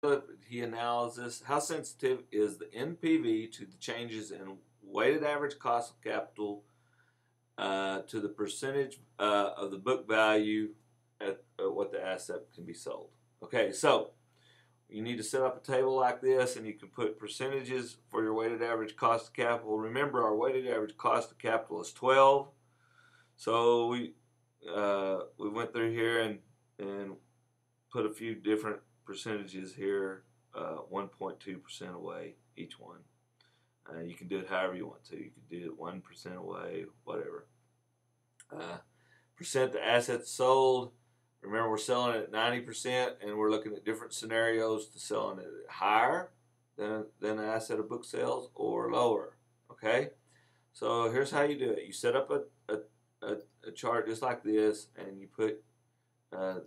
analysis. How sensitive is the NPV to the changes in weighted average cost of capital to the percentage of the book value at what the asset can be sold? Okay, so you need to set up a table like this, and you can put percentages for your weighted average cost of capital. Remember, our weighted average cost of capital is 12. So we went through here and put a few different percentages here, 1.2% away each one. You can do it however you want to. You can do it 1% away, whatever. Percent the assets sold. Remember, we're selling it at 90%, and we're looking at different scenarios to selling it higher than the asset of book sales or lower. Okay, so here's how you do it. You set up a chart just like this, and you put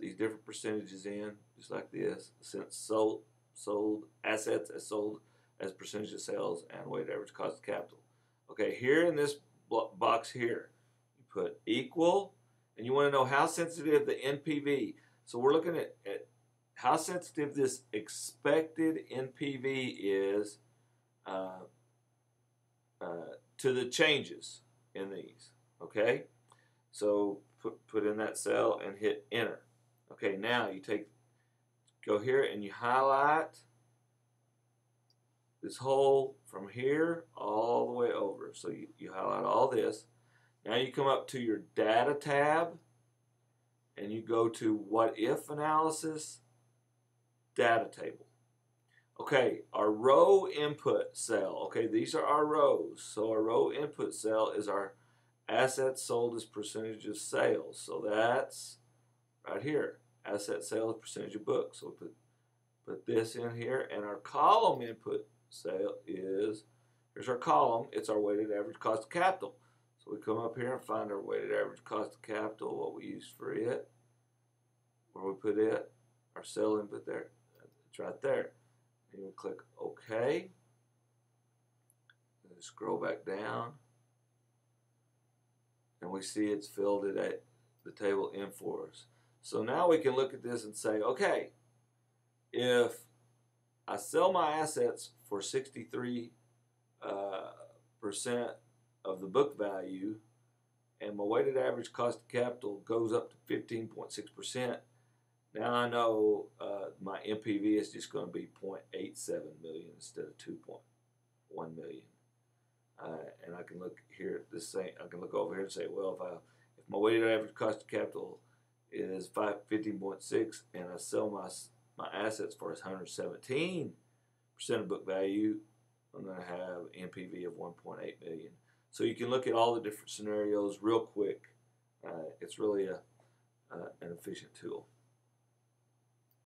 these different percentages in just like this. Since sold assets as sold as percentage of sales and weighted average cost of capital. Okay, here in this box here, you put equal. And you want to know how sensitive the NPV. So we're looking at how sensitive this expected NPV is to the changes in these. Okay, so put in that cell and hit enter. Okay, now you go here and you highlight this whole from here all the way over. So you highlight all this. Now you come up to your data tab and you go to what if analysis, data table. Okay, our row input cell. Okay, these are our rows. So our row input cell is our assets sold as percentage of sales. So that's right here, asset sales percentage of books. So put this in here, and our column input cell is, here's our column, it's our weighted average cost of capital. So we come up here and find our weighted average cost of capital, what we use for it, where we put it, our cell input there, it's right there. And we click OK. And scroll back down, and we see it's filled it at the table in for us. So now we can look at this and say, okay, if I sell my assets for 63% of the book value, and my weighted average cost of capital goes up to 15.6%. Now I know my NPV is just going to be 0.87 million instead of 2.1 million. And I can look here at this thing. I can look over here and say, well, if my weighted average cost of capital is 15.6, and I sell my assets for 117% of book value, I'm going to have NPV of 1.8 million. So you can look at all the different scenarios real quick. It's really an efficient tool.